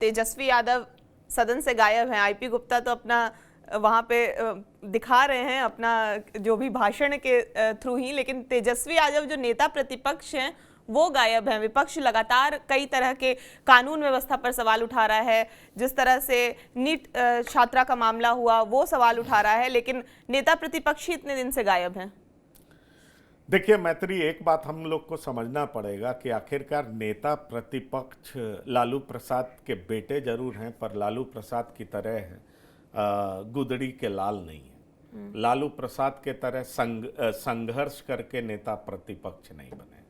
तेजस्वी यादव सदन से गायब हैं। आईपी गुप्ता तो अपना वहां पे दिखा रहे हैं अपना जो भी भाषण के थ्रू ही, लेकिन तेजस्वी यादव जो नेता प्रतिपक्ष हैं वो गायब हैं। विपक्ष लगातार कई तरह के कानून व्यवस्था पर सवाल उठा रहा है, जिस तरह से नीट छात्रा का मामला हुआ वो सवाल उठा रहा है, लेकिन नेता प्रतिपक्ष ही इतने दिन से गायब हैं। देखिए मैत्री, एक बात हम लोग को समझना पड़ेगा कि आखिरकार नेता प्रतिपक्ष लालू प्रसाद के बेटे जरूर हैं, पर लालू प्रसाद की तरह गुदड़ी के लाल नहीं है। लालू प्रसाद के तरह संघर्ष करके नेता प्रतिपक्ष नहीं बने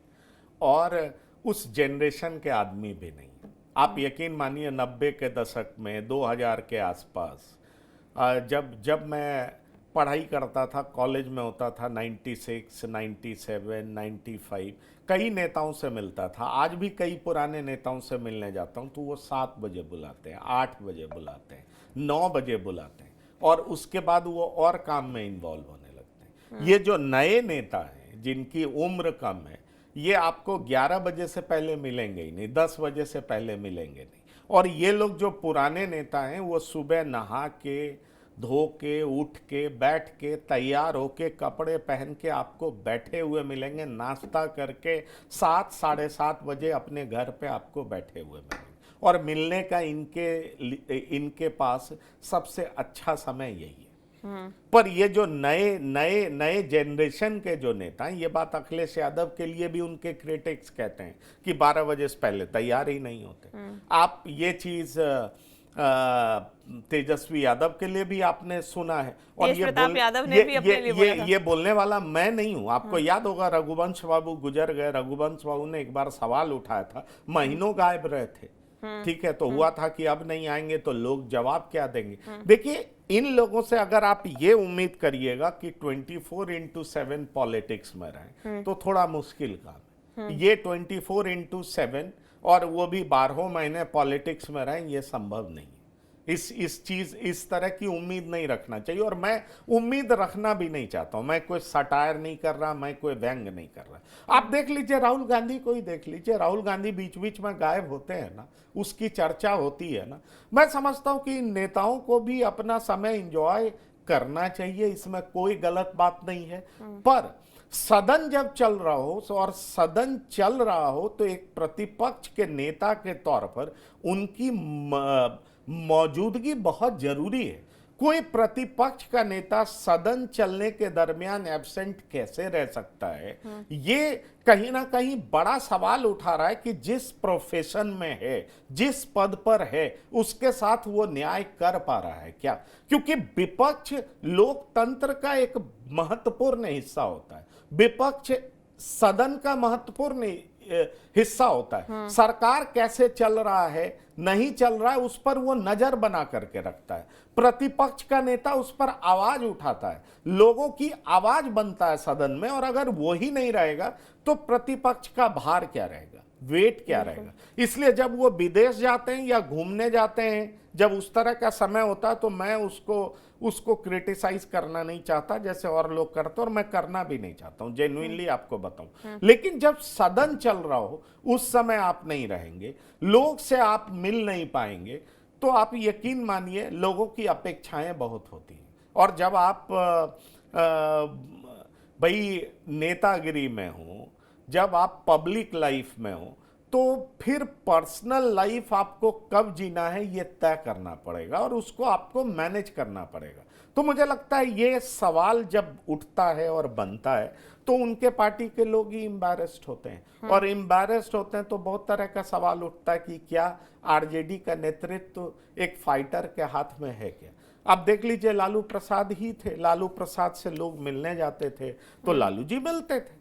और उस जनरेशन के आदमी भी नहीं। आप यकीन मानिए 90 के दशक में 2000 के आसपास जब मैं पढ़ाई करता था, कॉलेज में होता था, 96, 97, 95 कई नेताओं से मिलता था। आज भी कई पुराने नेताओं से मिलने जाता हूं तो वो 7 बजे बुलाते हैं, 8 बजे बुलाते हैं, 9 बजे बुलाते हैं और उसके बाद वो और काम में इन्वॉल्व होने लगते हैं। ये जो नए नेता हैं जिनकी उम्र कम है, ये आपको 11 बजे से पहले मिलेंगे ही नहीं, 10 बजे से पहले मिलेंगे नहीं। और ये लोग जो पुराने नेता हैं वो सुबह नहा के, धो के, उठ के, बैठ के, तैयार होके, कपड़े पहन के आपको बैठे हुए मिलेंगे, नाश्ता करके 7, साढ़े 7 बजे अपने घर पे आपको बैठे हुए मिलेंगे। और मिलने का इनके पास सबसे अच्छा समय यही है। पर ये जो नए जनरेशन के जो नेता हैं, ये बात अखिलेश यादव के लिए भी उनके क्रिटिक्स कहते हैं कि 12 बजे से पहले तैयार ही नहीं होते। आप ये चीज तेजस्वी यादव के लिए भी आपने सुना है और ये बोलने वाला मैं नहीं हूं। आपको याद होगा रघुवंश बाबू गुजर गए, रघुवंश बाबू ने एक बार सवाल उठाया था, महीनों गायब रहे थे, ठीक है, तो हुआ था कि अब नहीं आएंगे तो लोग जवाब क्या देंगे। देखिए, इन लोगों से अगर आप ये उम्मीद करिएगा कि 24/7 पॉलिटिक्स में रहें तो थोड़ा मुश्किल काम है। ये 24/7 और वो भी 12 महीने पॉलिटिक्स में रहें, ये संभव नहीं। इस तरह की उम्मीद नहीं रखना चाहिए और मैं उम्मीद रखना भी नहीं चाहता हूं। मैं कोई सटायर नहीं कर रहा, मैं कोई व्यंग नहीं कर रहा। आप देख लीजिए राहुल गांधी को ही देख लीजिए, राहुल गांधी बीच बीच में गायब होते हैं ना, उसकी चर्चा होती है ना। मैं समझता हूं कि इन नेताओं को भी अपना समय एंजॉय करना चाहिए, इसमें कोई गलत बात नहीं है। पर सदन जब चल रहा हो और सदन चल रहा हो तो एक प्रतिपक्ष के नेता के तौर पर उनकी मौजूदगी बहुत जरूरी है। कोई प्रतिपक्ष का नेता सदन चलने के दरमियान एब्सेंट कैसे रह सकता है? ये कहीं ना कहीं बड़ा सवाल उठा रहा है कि जिस प्रोफेशन में है, जिस पद पर है, उसके साथ वो न्याय कर पा रहा है क्या? क्योंकि विपक्ष लोकतंत्र का एक महत्वपूर्ण हिस्सा होता है। विपक्ष सदन का महत्वपूर्ण हिस्सा होता है। सरकार कैसे चल रहा है, नहीं चल रहा है, उस पर वो नजर बना करके रखता है। प्रतिपक्ष का नेता उस पर आवाज उठाता है, लोगों की आवाज बनता है सदन में। और अगर वो ही नहीं रहेगा तो प्रतिपक्ष का भार क्या रहेगा, वेट क्या रहेगा? इसलिए जब वो विदेश जाते हैं या घूमने जाते हैं, जब उस तरह का समय होता है तो मैं उसको क्रिटिसाइज करना नहीं चाहता जैसे और लोग करते, और मैं करना भी नहीं चाहता हूं, जेन्युइनली आपको बताऊं। लेकिन जब सदन चल रहा हो उस समय आप नहीं रहेंगे, लोग से आप मिल नहीं पाएंगे, तो आप यकीन मानिए लोगों की अपेक्षाएं बहुत होती हैं। और जब आप भाई नेतागिरी में हो, जब आप पब्लिक लाइफ में हो, तो फिर पर्सनल लाइफ आपको कब जीना है ये तय करना पड़ेगा और उसको आपको मैनेज करना पड़ेगा। तो मुझे लगता है ये सवाल जब उठता है और बनता है तो उनके पार्टी के लोग ही एम्बैरेस्ड होते हैं। और एम्बैरेस्ड होते हैं तो बहुत तरह का सवाल उठता है कि क्या आरजेडी का नेतृत्व एक फाइटर के हाथ में है क्या? आप देख लीजिए लालू प्रसाद ही थे, लालू प्रसाद से लोग मिलने जाते थे तो लालू जी मिलते थे।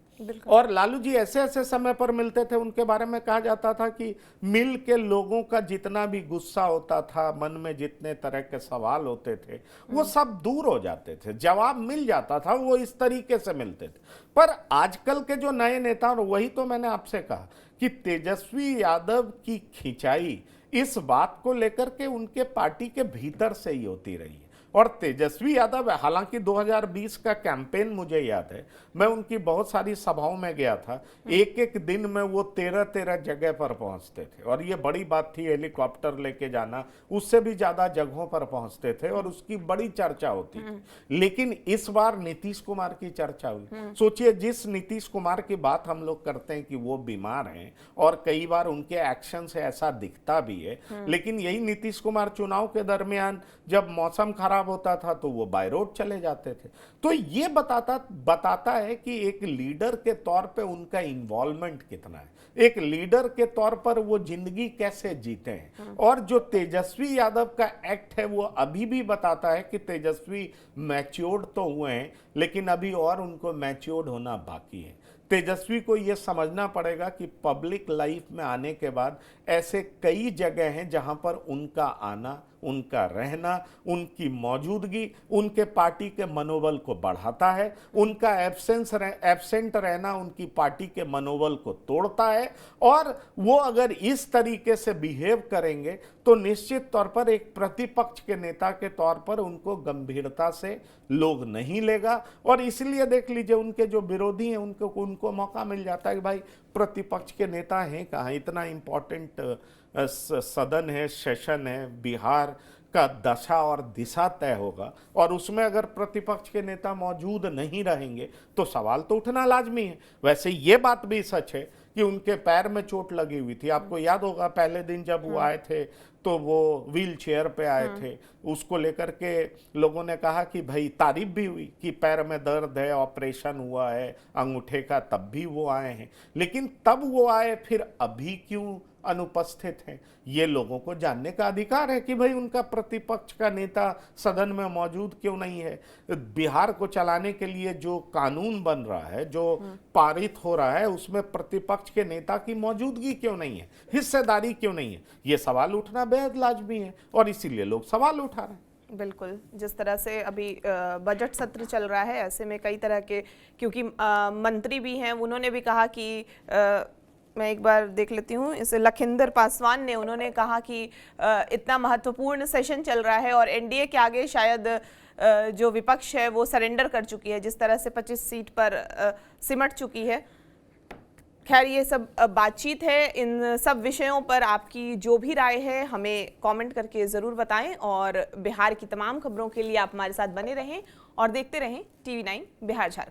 और लालू जी ऐसे ऐसे समय पर मिलते थे, उनके बारे में कहा जाता था कि मिल के लोगों का जितना भी गुस्सा होता था, मन में जितने तरह के सवाल होते थे, वो सब दूर हो जाते थे, जवाब मिल जाता था। वो इस तरीके से मिलते थे। पर आजकल के जो नए नेता, और वही तो मैंने आपसे कहा कि तेजस्वी यादव की खिंचाई इस बात को लेकर के उनके पार्टी के भीतर से ही होती रही है। और तेजस्वी यादव, हालांकि 2020 का कैंपेन मुझे याद है, मैं उनकी बहुत सारी सभाओं में गया था, एक एक दिन में वो 13-13 जगह पर पहुंचते थे और ये बड़ी बात थी, हेलीकॉप्टर लेके जाना, उससे भी ज्यादा जगहों पर पहुंचते थे और उसकी बड़ी चर्चा होती थी। लेकिन इस बार नीतीश कुमार की चर्चा हुई। सोचिए, जिस नीतीश कुमार की बात हम लोग करते हैं कि वो बीमार हैं और कई बार उनके एक्शन से ऐसा दिखता भी है, लेकिन यही नीतीश कुमार चुनाव के दरमियान जब मौसम खराब होता था तो वो बाय रोड चले जाते थे। तो ये बताता है कि एक लीडर के तौर पे उनका इन्वॉल्वमेंट कितना है, एक लीडर के तौर पर वो जिंदगी कैसे जीते हैं। और जो तेजस्वी यादव का एक्ट है वो अभी भी बताता है कि तेजस्वी मैच्योर्ड तो हुए हैं, लेकिन अभी और उनको मैच्योर्ड होना बाकी है। तेजस्वी को यह समझना पड़ेगा कि पब्लिक लाइफ में आने के बाद ऐसे कई जगह हैं जहां पर उनका आना, उनका रहना, उनकी मौजूदगी उनके पार्टी के मनोबल को बढ़ाता है, उनका एब्सेंट रहना उनकी पार्टी के मनोबल को तोड़ता है। और वो अगर इस तरीके से बिहेव करेंगे तो निश्चित तौर पर एक प्रतिपक्ष के नेता के तौर पर उनको गंभीरता से लोग नहीं लेगा। और इसलिए देख लीजिए, उनके जो विरोधी हैं उनको मौका मिल जाता है कि भाई प्रतिपक्ष के नेता हैं कहाँ, इतना इंपॉर्टेंट सदन है, सेशन है, बिहार का दशा और दिशा तय होगा और उसमें अगर प्रतिपक्ष के नेता मौजूद नहीं रहेंगे तो सवाल तो उठना लाजमी है। वैसे ये बात भी सच है कि उनके पैर में चोट लगी हुई थी। आपको याद होगा पहले दिन जब वो आए थे तो वो व्हील चेयर पे आए थे, उसको लेकर के लोगों ने कहा कि भाई, तारीफ भी हुई कि पैर में दर्द है, ऑपरेशन हुआ है अंगूठे का, तब भी वो आए हैं। लेकिन तब वो आए, फिर अभी क्यों अनुपस्थित हैं? ये लोगों को जानने का अधिकार है कि भाई उनका प्रतिपक्ष का नेता सदन में मौजूद क्यों नहीं है। बिहार को चलाने के लिए जो कानून बन रहा है, जो पारित हो रहा है, उसमें प्रतिपक्ष के नेता की मौजूदगी क्यों नहीं है, हिस्सेदारी क्यों नहीं है, ये सवाल उठना बेहद लाजमी है और इसीलिए लोग सवाल उठा रहे हैं। बिल्कुल, जिस तरह से अभी बजट सत्र चल रहा है, ऐसे में कई तरह के, क्योंकि मंत्री भी हैं, उन्होंने भी कहा कि मैं एक बार देख लेती हूँ, इस लखिंदर पासवान ने, उन्होंने कहा कि इतना महत्वपूर्ण सेशन चल रहा है और एनडीए के आगे शायद जो विपक्ष है वो सरेंडर कर चुकी है, जिस तरह से 25 सीट पर सिमट चुकी है। खैर, ये सब बातचीत है। इन सब विषयों पर आपकी जो भी राय है हमें कमेंट करके ज़रूर बताएं और बिहार की तमाम खबरों के लिए आप हमारे साथ बने रहें और देखते रहें TV9 बिहार झारखंड।